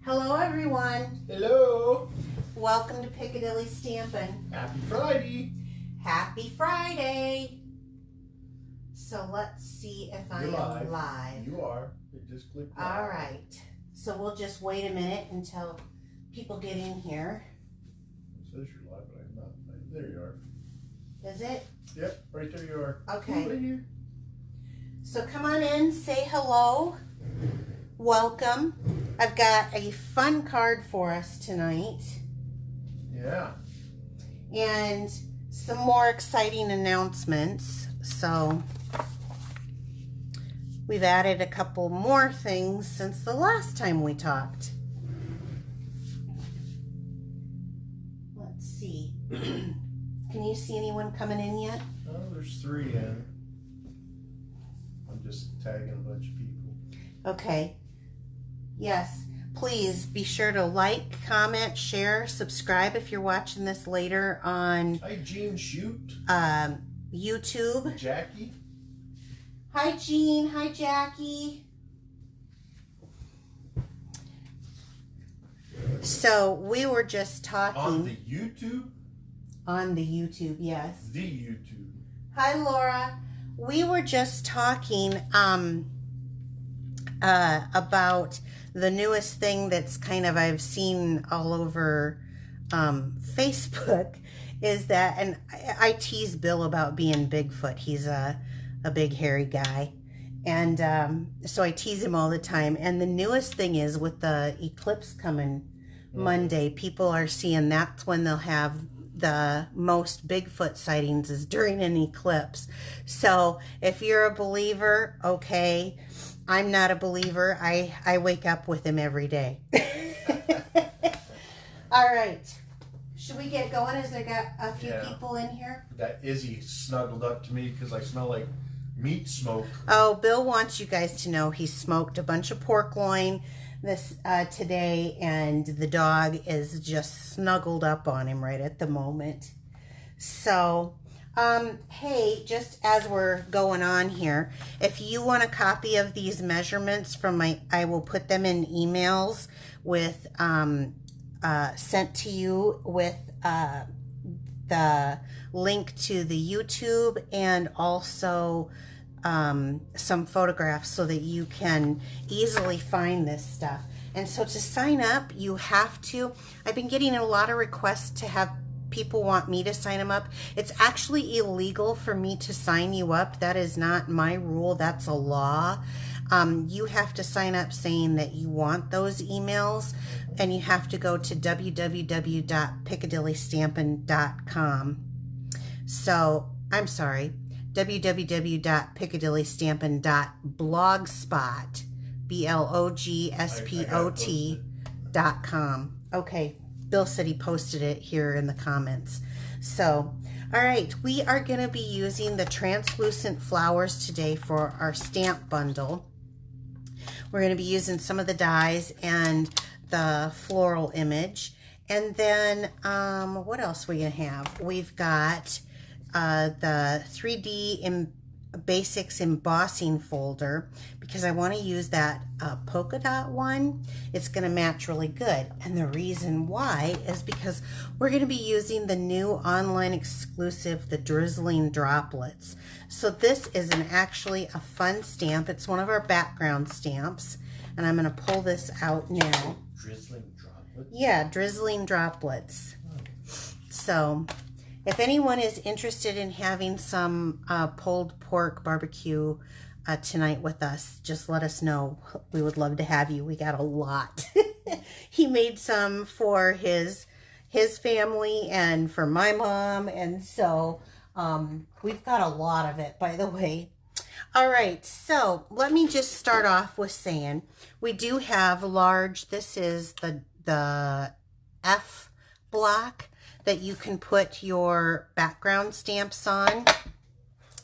Hello, everyone. Hello. Welcome to Piccadilly Stampin'. Happy Friday. Happy Friday. So let's see if I am live. You are. It just clicked live. All right. So we'll just wait a minute until people get in here. It says you're live, but I'm not. There you are. Is it? Yep, right there you are. Okay. Right here. So come on in, say hello. Welcome. I've got a fun card for us tonight. Yeah. And some more exciting announcements. So we've added a couple more things since the last time we talked. Let's see. Can you see anyone coming in yet? Oh, there's 3 in. I'm just tagging a bunch of people. Okay. Yes. Please be sure to like, comment, share, subscribe if you're watching this later on Hi, Jean Shoot. YouTube. Jackie. Hi, Jean. Hi, Jackie. So we were just talking. On the YouTube? On the YouTube, yes. The YouTube. Hi, Laura. We were just talking about the newest thing that's kind of I've seen all over Facebook is that, and I tease Bill about being Bigfoot. He's a big hairy guy. And so I tease him all the time. And the newest thing is with the eclipse coming Monday, people are seeing that's when they'll have the most Bigfoot sightings is during an eclipse. So if you're a believer, okay. I'm not a believer. I wake up with him every day. All right. Should we get going? Has there got a few people in here? That Izzy snuggled up to me because I smell like meat smoke. Oh, Bill wants you guys to know he smoked a bunch of pork loin this today, and the dog is just snuggled up on him right at the moment. So, hey, just as we're going on here, if you want a copy of these measurements from I will put them in emails with, sent to you with, the link to the YouTube and also, some photographs so that you can easily find this stuff. And so to sign up, you have to, I've been getting a lot of requests to have people want me to sign them up. It's actually illegal for me to sign you up. That is not my rule. That's a law. You have to sign up saying that you want those emails, and you have to go to www.piccadillystampin.com. So, I'm sorry, www.piccadillystampin.blogspot, blogspot.com. Okay. Bill said he posted it here in the comments. So, all right, we are going to be using the translucent flowers today for our stamp bundle. We're going to be using some of the dies and the floral image. And then, what else are we going to have? We've got the 3D Basics embossing folder because I want to use that polka dot one. It's going to match really good, and the reason why is because we're going to be using the new online exclusive, the Drizzling Droplets. So this is actually a fun stamp. It's one of our background stamps, and I'm going to pull this out now. Drizzling Droplets? Yeah, Drizzling Droplets. So if anyone is interested in having some pulled pork barbecue tonight with us, just let us know. We would love to have you. We got a lot. He made some for his family and for my mom, and so we've got a lot of it, by the way. All right, so let me just start off with saying we do have large. This is the F block that you can put your background stamps on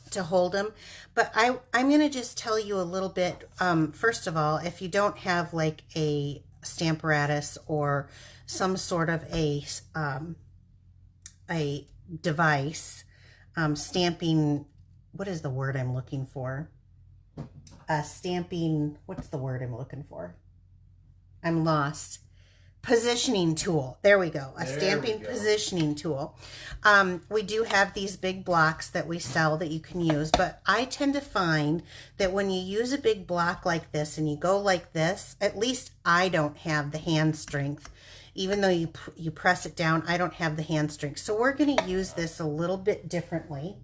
to hold them. But I'm going to just tell you a little bit. First of all, if you don't have like a Stamparatus or some sort of a device, stamping, what is the word I'm looking for? Stamping, what's the word I'm looking for? I'm lost. positioning tool. There we go. A There stamping we go. positioning tool. We do have these big blocks that we sell that you can use, but I tend to find that when you use a big block like this and you go like this, at least I don't have the hand strength. Even though you press it down, I don't have the hand strength. So we're going to use this a little bit differently.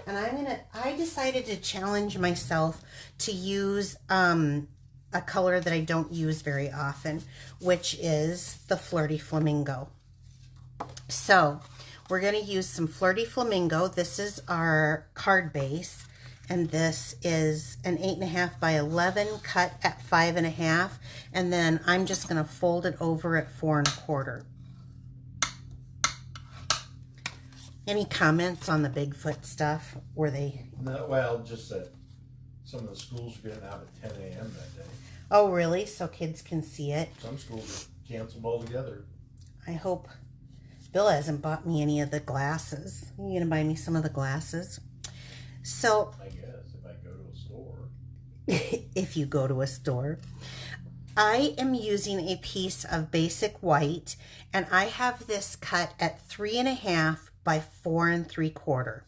And I decided to challenge myself to use a color that I don't use very often, which is the Flirty Flamingo. So we're going to use some Flirty Flamingo. This is our card base, and this is an 8.5 by 11 cut at 5.5, and then I'm just going to fold it over at 4.25. Any comments on the Bigfoot stuff? Were they? No, well, just that some of the schools are getting out at 10 a.m. that day. Oh, really? So kids can see it? Some schools are canceled altogether. I hope. Bill hasn't bought me any of the glasses. Are you going to buy me some of the glasses? So, I guess if I go to a store. if you go to a store. I am using a piece of basic white, and I have this cut at 3.5 by 4.75.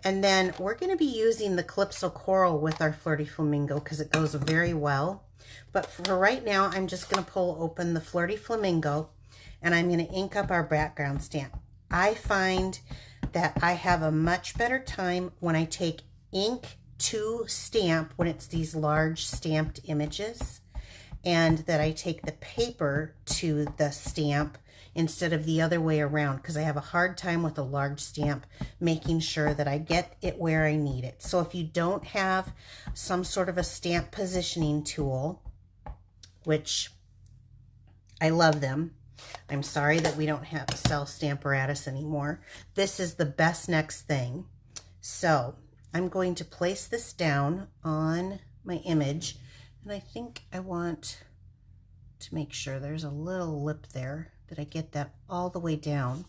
And then we're going to be using the Calypso Coral with our Flirty Flamingo because it goes very well. But for right now, I'm just going to pull open the Flirty Flamingo, and I'm going to ink up our background stamp. I find that I have a much better time when I take ink to stamp when it's these large stamped images, and that I take the paper to the stamp instead of the other way around, because I have a hard time with a large stamp making sure that I get it where I need it. So if you don't have some sort of a stamp positioning tool, which I love them, I'm sorry that we don't have sell Stamparatus anymore. This is the best next thing. So I'm going to place this down on my image, and I think I want to make sure there's a little lip there, that I get that all the way down.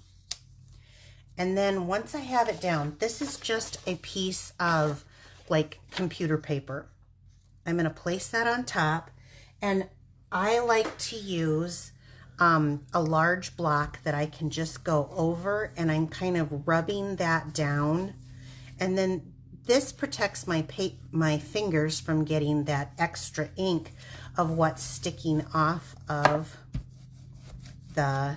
And then once I have it down, this is just a piece of like computer paper. I'm going to place that on top, and I like to use a large block that I can just go over, and I'm kind of rubbing that down, and then this protects my fingers from getting that extra ink of what's sticking off of the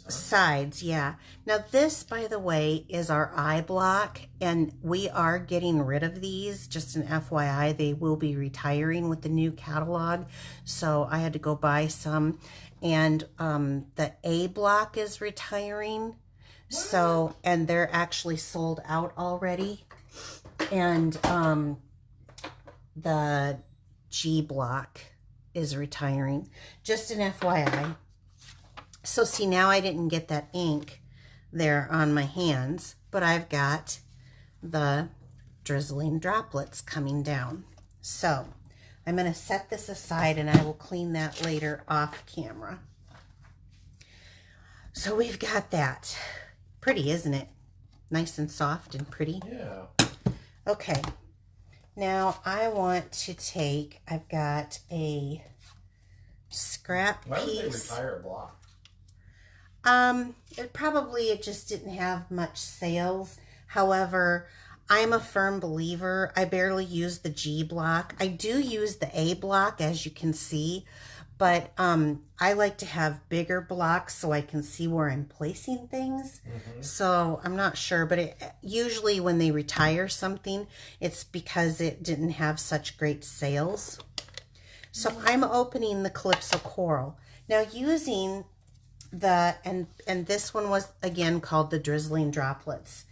sides. Yeah. Now this, by the way, is our eye block, and we are getting rid of these. Just an FYI, they will be retiring with the new catalog, so I had to go buy some. And the A block is retiring, so, and they're actually sold out already. And the G block is retiring. Just an FYI. So see, now I didn't get that ink there on my hands, but I've got the Drizzling Droplets coming down. So I'm going to set this aside, and I will clean that later off camera. So we've got that. Pretty, isn't it? Nice and soft and pretty. Yeah. Okay. Now I want to take, I've got a scrap piece. Why would they retire a block? It just didn't have much sales. However, I'm a firm believer. I barely use the G block. I do use the A block, as you can see, but I like to have bigger blocks so I can see where I'm placing things. So I'm not sure, but usually when they retire something, it's because it didn't have such great sales. So I'm opening the Calypso Coral. Now using the, and this one was again called the Drizzling Droplets.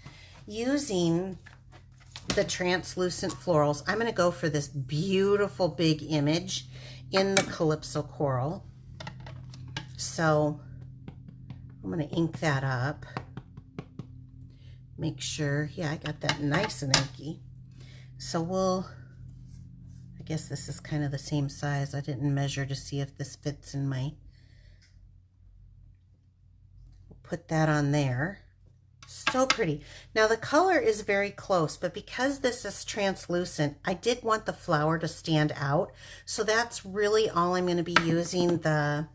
Using the translucent florals, I'm going to go for this beautiful big image in the Calypso Coral. So I'm going to ink that up. Make sure, yeah, I got that nice and inky. So I guess this is kind of the same size. I didn't measure to see if this fits in my, put that on there. So pretty. Now the color is very close, but because this is translucent, I did want the flower to stand out. So that's really all I'm going to be using the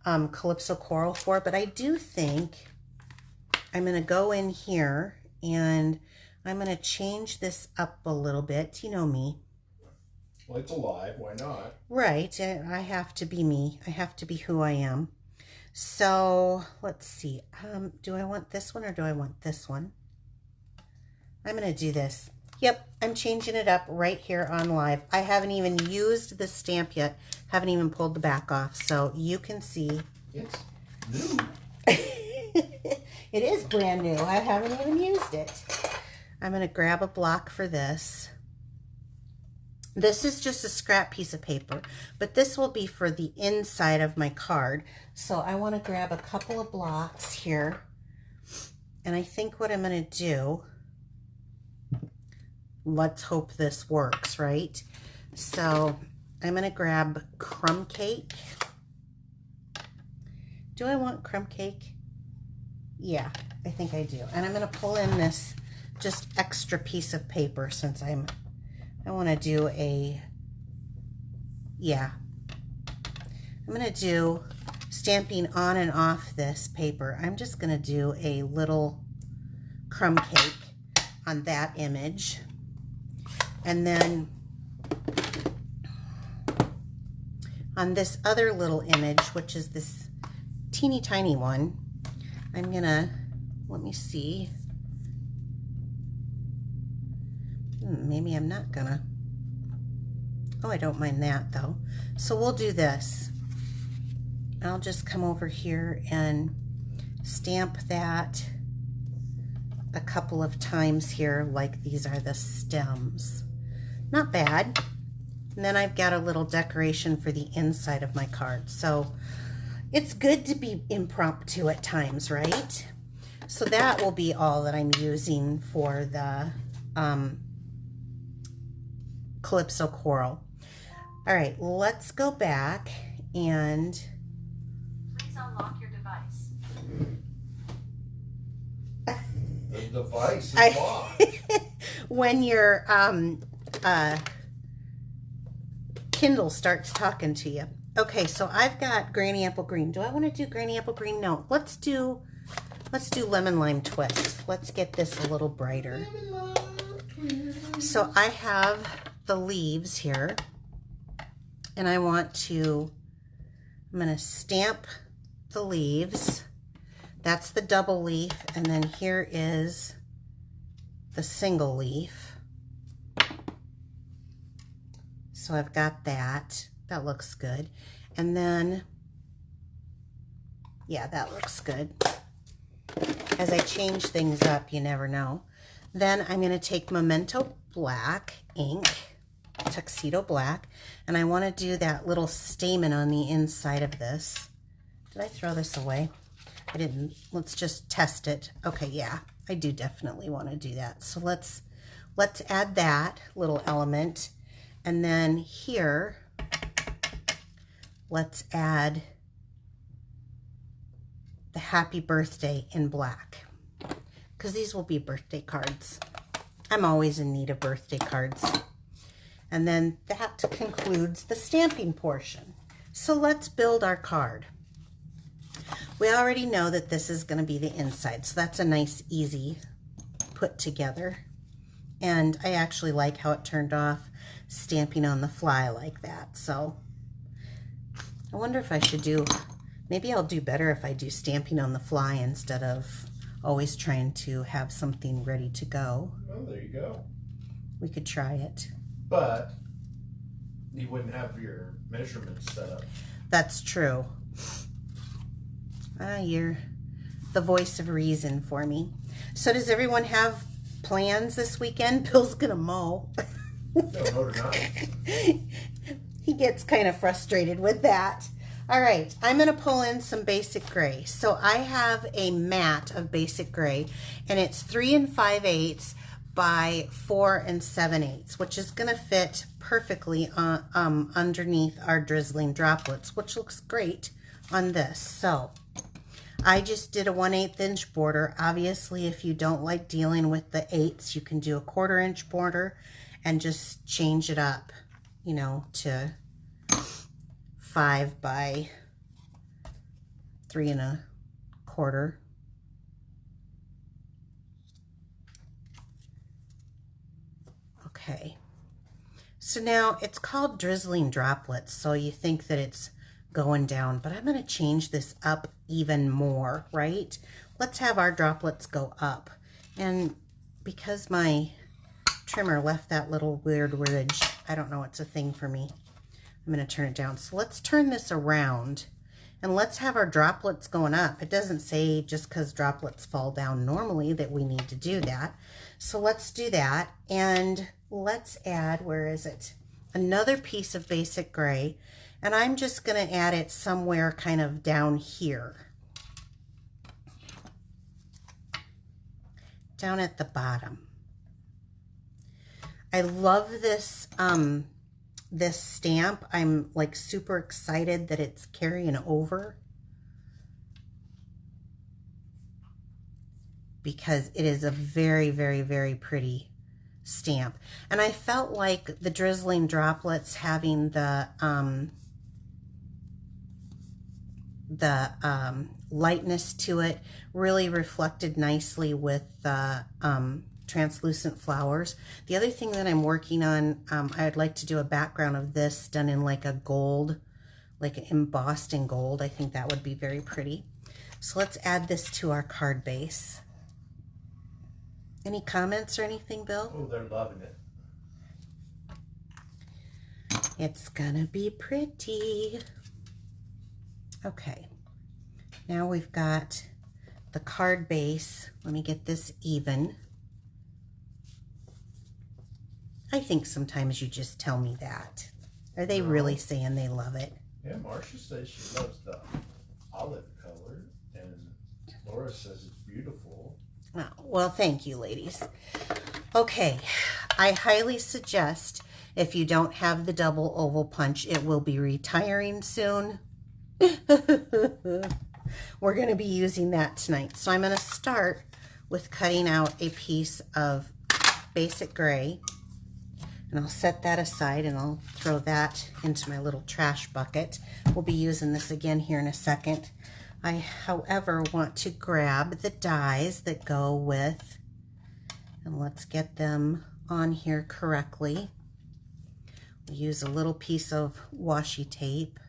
Calypso Coral for. But I do think I'm going to go in here and I'm going to change this up a little bit. You know me. Well, it's alive. Why not? Right. I have to be me. I have to be who I am. So let's see. Do I want this one or do I want this one? I'm going to do this. Yep, I'm changing it up right here on live. I haven't even used the stamp yet. Haven't even pulled the back off. So you can see. It's new. It is brand new. I haven't even used it. I'm going to grab a block for this. This is just a scrap piece of paper, but this will be for the inside of my card. So I want to grab a couple of blocks here. And I think what I'm going to do, let's hope this works, right? So I'm going to grab crumb cake. Do I want crumb cake? Yeah, I think I do. And I'm going to pull in this just extra piece of paper since I want to do a, yeah. I'm going to do stamping on and off this paper. I'm just going to do a little crumb cake on that image. And then on this other little image, which is this teeny tiny one, I'm going to, let me see. Maybe I'm not gonna. Oh, I don't mind that though. So we'll do this. I'll just come over here and stamp that a couple of times here, like these are the stems. Not bad. And then I've got a little decoration for the inside of my card. So it's good to be impromptu at times, right? So that will be all that I'm using for the Calypso Coral. All right, let's go back and please unlock your device. The device is locked. When your Kindle starts talking to you. Okay, so I've got Granny Apple Green. Do I want to do Granny Apple Green? No. Let's do Lemon Lime Twist. Let's get this a little brighter. So I have the leaves here, and I'm going to stamp the leaves. That's the double leaf, and then here is the single leaf. So I've got that. That looks good. And then, yeah, that looks good. As I change things up, you never know. Then I'm going to take Memento Black ink, Tuxedo Black, and I want to do that little stamen on the inside of this. Did I throw this away? I didn't. Let's just test it. Okay, yeah, I do definitely want to do that. So let's add that little element. And then here, let's add the happy birthday in black, because these will be birthday cards. I'm always in need of birthday cards. And then that concludes the stamping portion. So let's build our card. We already know that this is going to be the inside, so that's a nice, easy put together. And I actually like how it turned off, stamping on the fly like that. So I wonder if I should do, maybe I'll do better if I do stamping on the fly instead of always trying to have something ready to go. Oh, there you go. We could try it. But you wouldn't have your measurements set up. That's true. You're the voice of reason for me. So does everyone have plans this weekend? Bill's gonna mow. No, not. He gets kind of frustrated with that. All right, I'm going to pull in some basic gray. So I have a mat of basic gray, and it's 3 5/8 by 4 7/8, which is going to fit perfectly underneath our Drizzling Droplets, which looks great on this. So I just did a 1/8 inch border. Obviously, if you don't like dealing with the 8s, you can do a 1/4 inch border and just change it up, you know, to 5 by 3 1/4. Okay. So now it's called Drizzling Droplets, so you think that it's going down, but I'm going to change this up even more, right? Let's have our droplets go up. And because my trimmer left that little weird ridge, I don't know, it's a thing for me. I'm going to turn it down. So let's turn this around and let's have our droplets going up. It doesn't say just because droplets fall down normally that we need to do that. So let's do that, and let's add, where is it? Another piece of basic gray, and I'm just going to add it somewhere kind of down here. Down at the bottom. I love this this stamp. I'm like super excited that it's carrying over, because it is a very, very, very pretty stamp. And I felt like the Drizzling Droplets having the lightness to it really reflected nicely with the translucent flowers. The other thing that I'm working on, I'd like to do a background of this done in like a gold, like embossed in gold. I think that would be very pretty. So let's add this to our card base. Any comments or anything, Bill? Oh, they're loving it. It's gonna be pretty. Okay, now we've got the card base. Let me get this even. I think sometimes you just tell me that. Are they really saying they love it? Yeah, Marcia says she loves the olive color, and Laura says it's beautiful. Oh, well, thank you, ladies. Okay, I highly suggest, if you don't have the double oval punch, it will be retiring soon. We're going to be using that tonight. So I'm going to start with cutting out a piece of basic gray, and I'll set that aside, and I'll throw that into my little trash bucket. We'll be using this again here in a second. I, however, want to grab the dies that go with, and let's get them on here correctly. We'll use a little piece of washi tape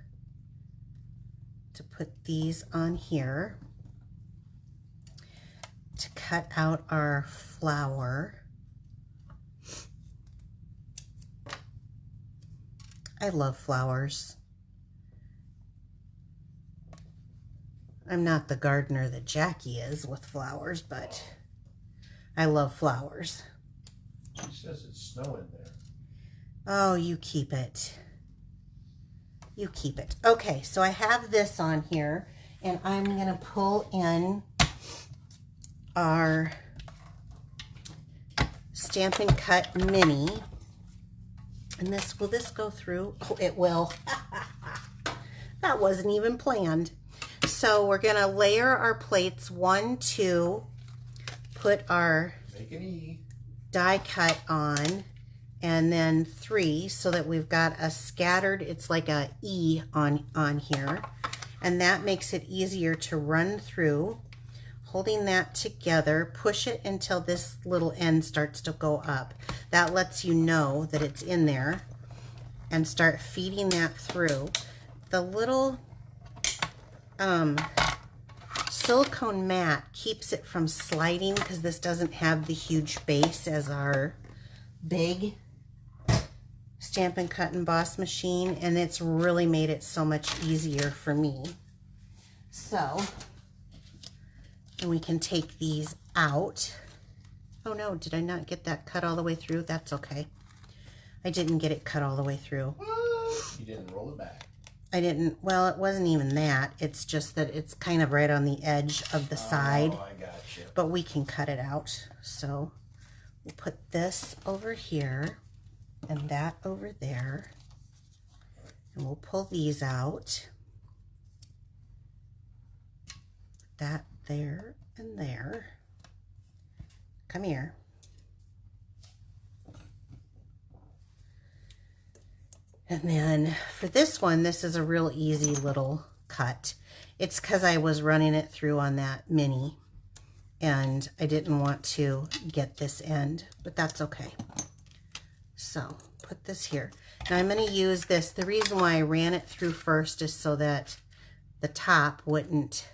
to put these on here to cut out our flower. I love flowers. I'm not the gardener that Jackie is with flowers, but I love flowers. She says it's snowing there. Oh, you keep it. You keep it. Okay, so I have this on here, and I'm going to pull in our Stampin' Cut Mini. And this, will this go through? Oh, it will. That wasn't even planned. So we're going to layer our plates 1, 2, put our Make an E. Die cut on, and then 3, so that we've got a scattered, it's like a E on here, and that makes it easier to run through. Holding that together, push it until this little end starts to go up. That lets you know that it's in there, and start feeding that through. The little silicone mat keeps it from sliding, because this doesn't have the huge base as our big Stampin' Cut Emboss machine, and it's really made it so much easier for me. So, and we can take these out. Oh no, did I not get that cut all the way through? That's okay. I didn't get it cut all the way through. You didn't roll it back. I didn't, well, it wasn't even that. It's just that it's kind of right on the edge of the side. Oh, I got you. But we can cut it out. So we'll put this over here and that over there. And we'll pull these out. that there and there. Come here. And then for this one, this is a real easy little cut. It's because I was running it through on that mini and I didn't want to get this end, but that's okay. So put this here. Now I'm going to use this. The reason why I ran it through first is so that the top wouldn't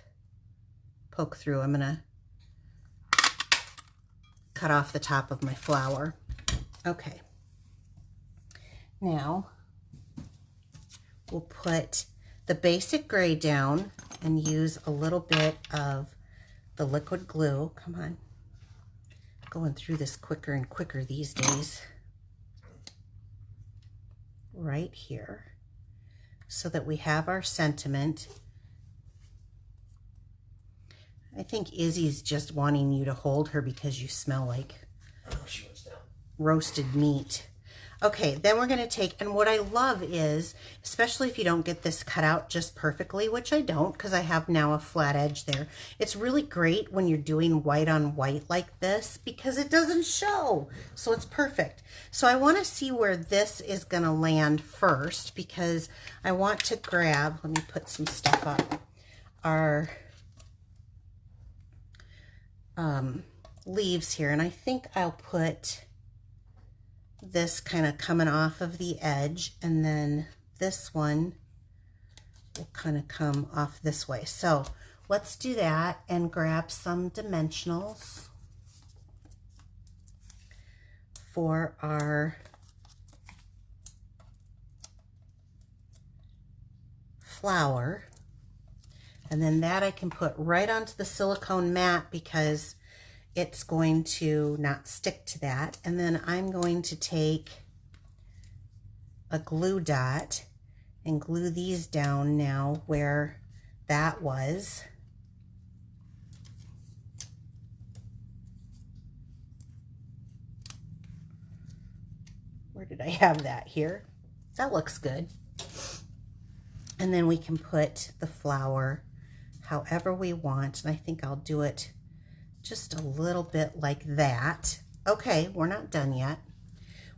poke through. I'm going to cut off the top of my flower. Okay. Now we'll put the basic gray down and use a little bit of the liquid glue. Come on. Going through this quicker and quicker these days. Right here. So that we have our sentiment. I think Izzy's just wanting you to hold her because you smell like roasted meat. Okay, then we're going to take, and what I love is, especially if you don't get this cut out just perfectly, which I don't because I have now a flat edge there. It's really great when you're doing white on white like this because it doesn't show. So it's perfect. So I want to see where this is going to land first because I want to grab, let me put some stuff up, our leaves here. And I think I'll put this kind of coming off of the edge, and then this one will kind of come off this way. So let's do that and grab some dimensionals for our flower. And then that I can put right onto the silicone mat because it's going to not stick to that. And then I'm going to take a glue dot and glue these down now where that was. Where did I have that here? That looks good. And then we can put the flower however we want. And I think I'll do it just a little bit like that. Okay, we're not done yet.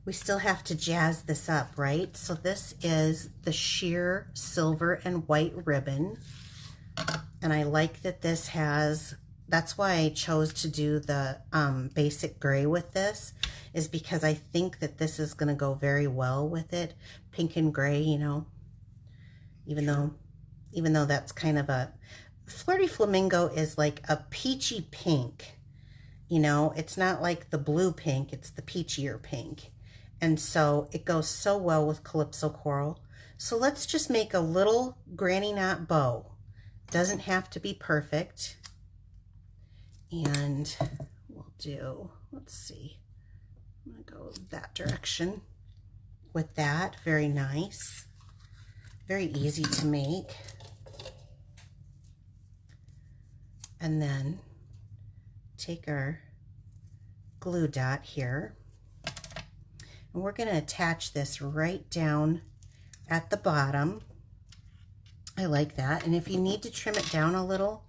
We still have to jazz this up, right? So this is the sheer silver and white ribbon. And I like that this has, that's why I chose to do the basic gray with this, is because I think that this is going to go very well with it. Pink and gray, you know, even though that's kind of a, Flirty Flamingo is like a peachy pink, you know, it's not like the blue pink, it's the peachier pink. And so it goes so well with Calypso Coral. So let's just make a little granny knot bow. Doesn't have to be perfect. And we'll do, let's see, I'm gonna go that direction with that. Very nice. Very easy to make. And then take our glue dot here, and we're going to attach this right down at the bottom. I like that. And if you need to trim it down a little,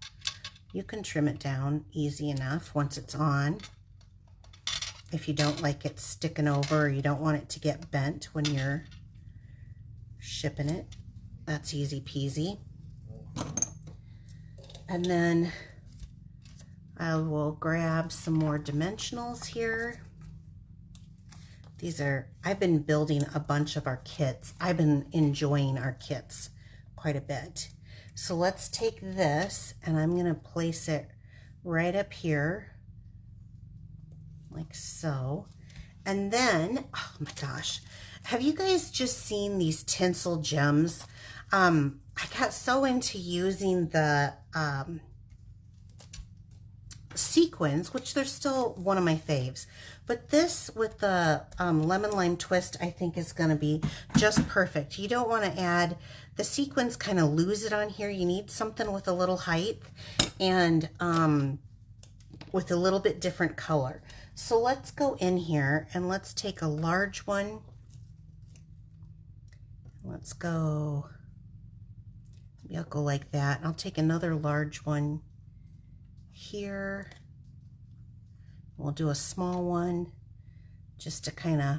you can trim it down easy enough once it's on. If you don't like it sticking over, or you don't want it to get bent when you're shipping it, that's easy peasy. And then I will grab some more dimensionals here. These are, I've been building a bunch of our kits. I've been enjoying our kits quite a bit. So let's take this and I'm going to place it right up here like so. And then, oh my gosh, have you guys just seen these tinsel gems? I got so into using the sequins, which they're still one of my faves, but this with the lemon lime twist I think is going to be just perfect. You don't want to add the sequins, kind of lose it on here. You need something with a little height and with a little bit different color. So let's go in here and let's take a large one. Let's go, maybe I'll go like that. I'll take another large one here. We'll do a small one just to kind of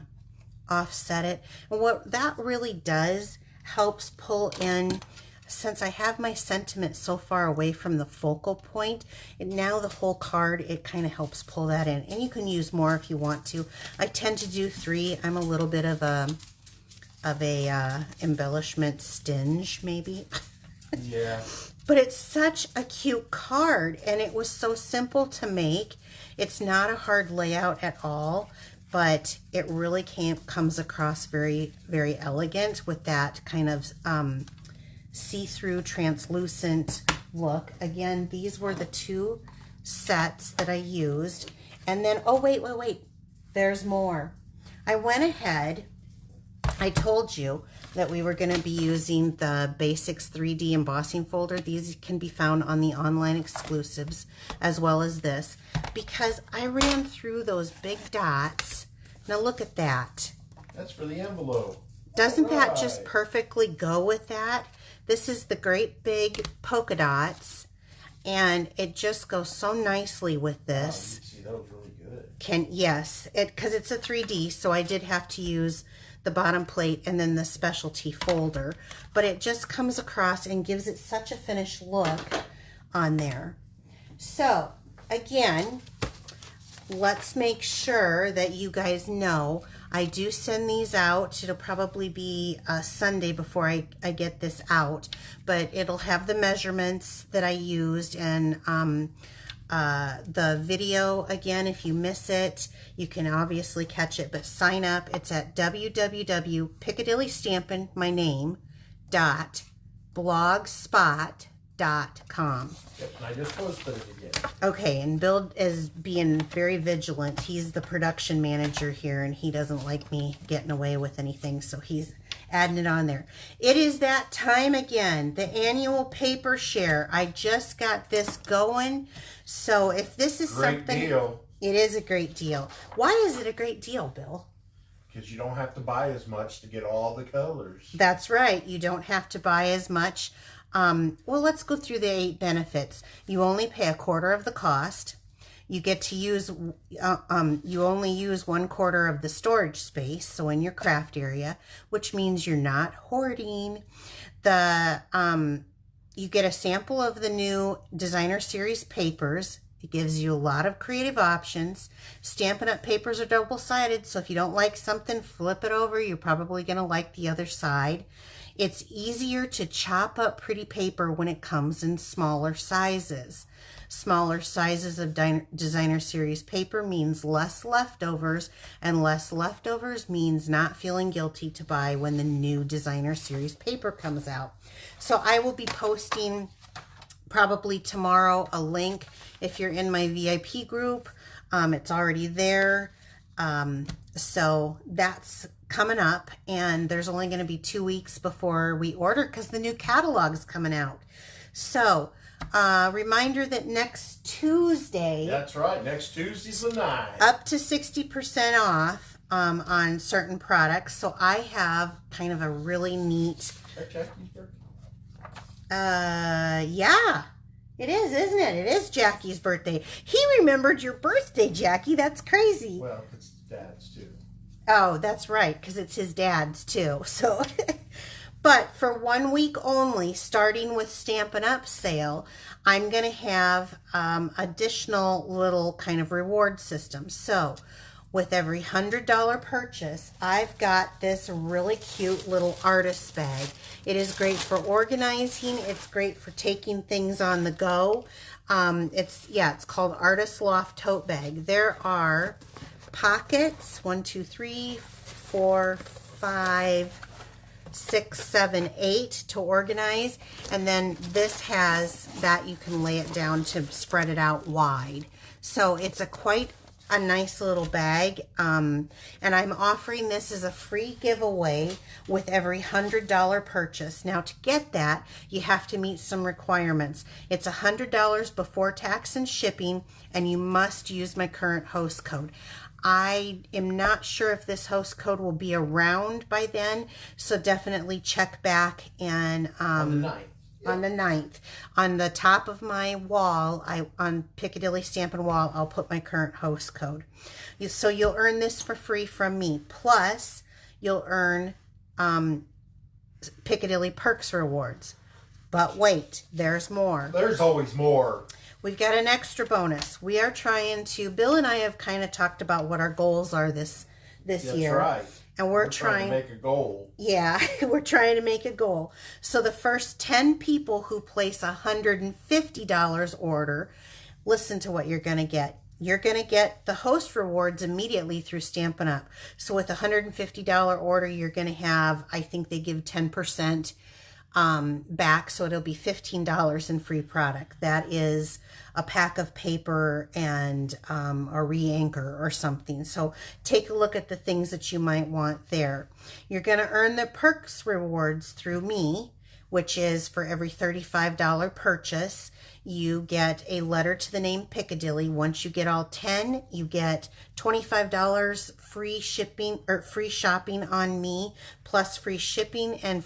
offset it. And what that really does helps pull in, since I have my sentiment so far away from the focal point, and now the whole card, it kind of helps pull that in. And you can use more if you want to. I tend to do 3. I'm a little bit of a embellishment stinge, maybe. Yeah. But it's such a cute card, and it was so simple to make. It's not a hard layout at all, but it really comes across very, very elegant with that kind of see-through translucent look. Again, these were the 2 sets that I used. And then, oh, wait, there's more. I went ahead, I told you that we were going to be using the Basics 3D embossing folder. These can be found on the online exclusives as well as this, because I ran through those big dots. Now look at that. That's for the envelope. Doesn't that Right. just perfectly go with that? This is the great big polka dots, and it just goes so nicely with this. Wow, you see, that was really good. Yes, because it's a 3D, so I did have to use the bottom plate and then the specialty folder, but it just comes across and gives it such a finished look on there. So again, let's make sure that you guys know I do send these out. It'll probably be Sunday before I get this out, but it'll have the measurements that I used, and the video, again, if you miss it, you can obviously catch it, but sign up. It's at www.piccadillystampin, my name, .blogspot.com. Yep, and I just posted it again. Okay, and Bill is being very vigilant. He's the production manager here, and he doesn't like me getting away with anything, so he's adding it on there. It is that time again, the annual paper share. I just got this going, so if this is Great something... deal. It is a great deal. Why is it a great deal, Bill? Because you don't have to buy as much to get all the colors. That's right. You don't have to buy as much. Well, let's go through the 8 benefits. You only pay 1/4 of the cost. You get to use, you only use 1/4 of the storage space, so in your craft area, which means you're not hoarding. You get a sample of the new Designer Series papers. It gives you a lot of creative options. Stampin' Up! Papers are double-sided, so if you don't like something, flip it over. You're probably going to like the other side. It's easier to chop up pretty paper when it comes in smaller sizes. Smaller sizes of Designer Series paper means less leftovers, and less leftovers means not feeling guilty to buy when the new Designer Series paper comes out. So I will be posting probably tomorrow a link. If you're in my VIP group, it's already there. So that's coming up, and there's only going to be 2 weeks before we order because the new catalog is coming out. So reminder that next Tuesday, That's right. Next Tuesday's the 9th. up to 60% off on certain products. So I have kind of a really neat, That Jackie's birthday? yeah, it is, isn't it? It is Jackie's birthday. He remembered your birthday, Jackie. That's crazy. Well, it's Dad's too. Oh, that's right, because it's his dad's too. So, but for 1 week only, starting with Stampin' Up! Sale, I'm going to have additional little kind of reward system. So, with every $100 purchase, I've got this really cute little artist bag. It is great for organizing. It's great for taking things on the go. It's called Artist Loft Tote Bag. There are pockets, 1, 2, 3, 4, 5, 6, 7, 8 to organize, and then this has that you can lay it down to spread it out wide. So it's quite a nice little bag, and I'm offering this as a free giveaway with every $100 purchase. Now, to get that, you have to meet some requirements. It's $100 before tax and shipping, and you must use my current host code. I am not sure if this host code will be around by then, so definitely check back and On the 9th. on the 9th. On the top of my wall, on Piccadilly Stampin' wall, I'll put my current host code. So you'll earn this for free from me. Plus, you'll earn Piccadilly Perks rewards. But wait, there's more. There's always more. We've got an extra bonus. We are trying to, Bill and I have kind of talked about what our goals are this year. That's right. And we're trying to make a goal. Yeah, we're trying to make a goal. So the first 10 people who place a $150 order, listen to what you're going to get. You're going to get the host rewards immediately through Stampin' Up. So with a $150 order, you're going to have, I think they give 10% back, so it'll be $15 in free product. That is a pack of paper and a re-anchor or something. So take a look at the things that you might want there. You're going to earn the perks rewards through me, which is for every $35 purchase, you get a letter to the name Piccadilly. Once you get all 10, you get $25 free shipping or free shopping on me, plus free shipping, and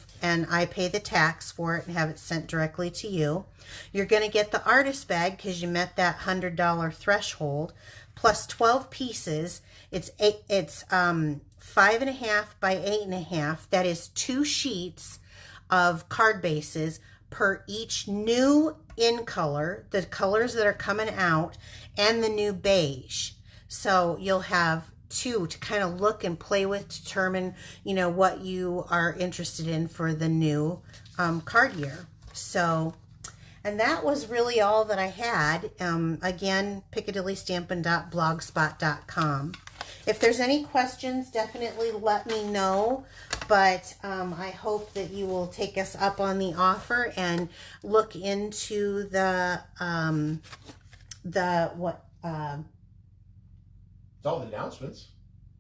I pay the tax for it and have it sent directly to you. You're going to get the artist bag because you met that $100 threshold, plus 12 pieces. It's 5.5 by 8.5. That is 2 sheets of card bases per each new in color, the colors that are coming out, and the new beige. So you'll have 2 to kind of look and play with, determine, you know, what you are interested in for the new card year. So, and that was really all that I had. Again, piccadillystampin.blogspot.com. If there's any questions, definitely let me know. But I hope that you will take us up on the offer and look into It's all the announcements.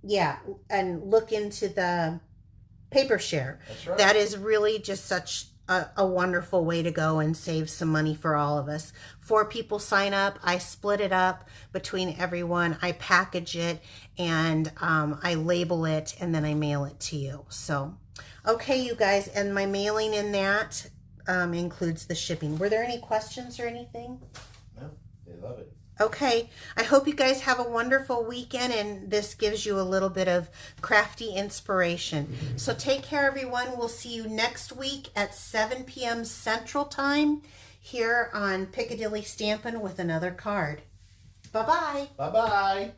Yeah, and look into the paper share. That's right. That is really just such a wonderful way to go and save some money for all of us. 4 people sign up. I split it up between everyone. I package it and I label it and then I mail it to you. So, okay, you guys, and my mailing in that includes the shipping. Were there any questions or anything? No, they love it. Okay, I hope you guys have a wonderful weekend and this gives you a little bit of crafty inspiration. So take care, everyone. We'll see you next week at 7 p.m. Central Time here on Piccadilly Stampin' with another card. Bye-bye. Bye-bye.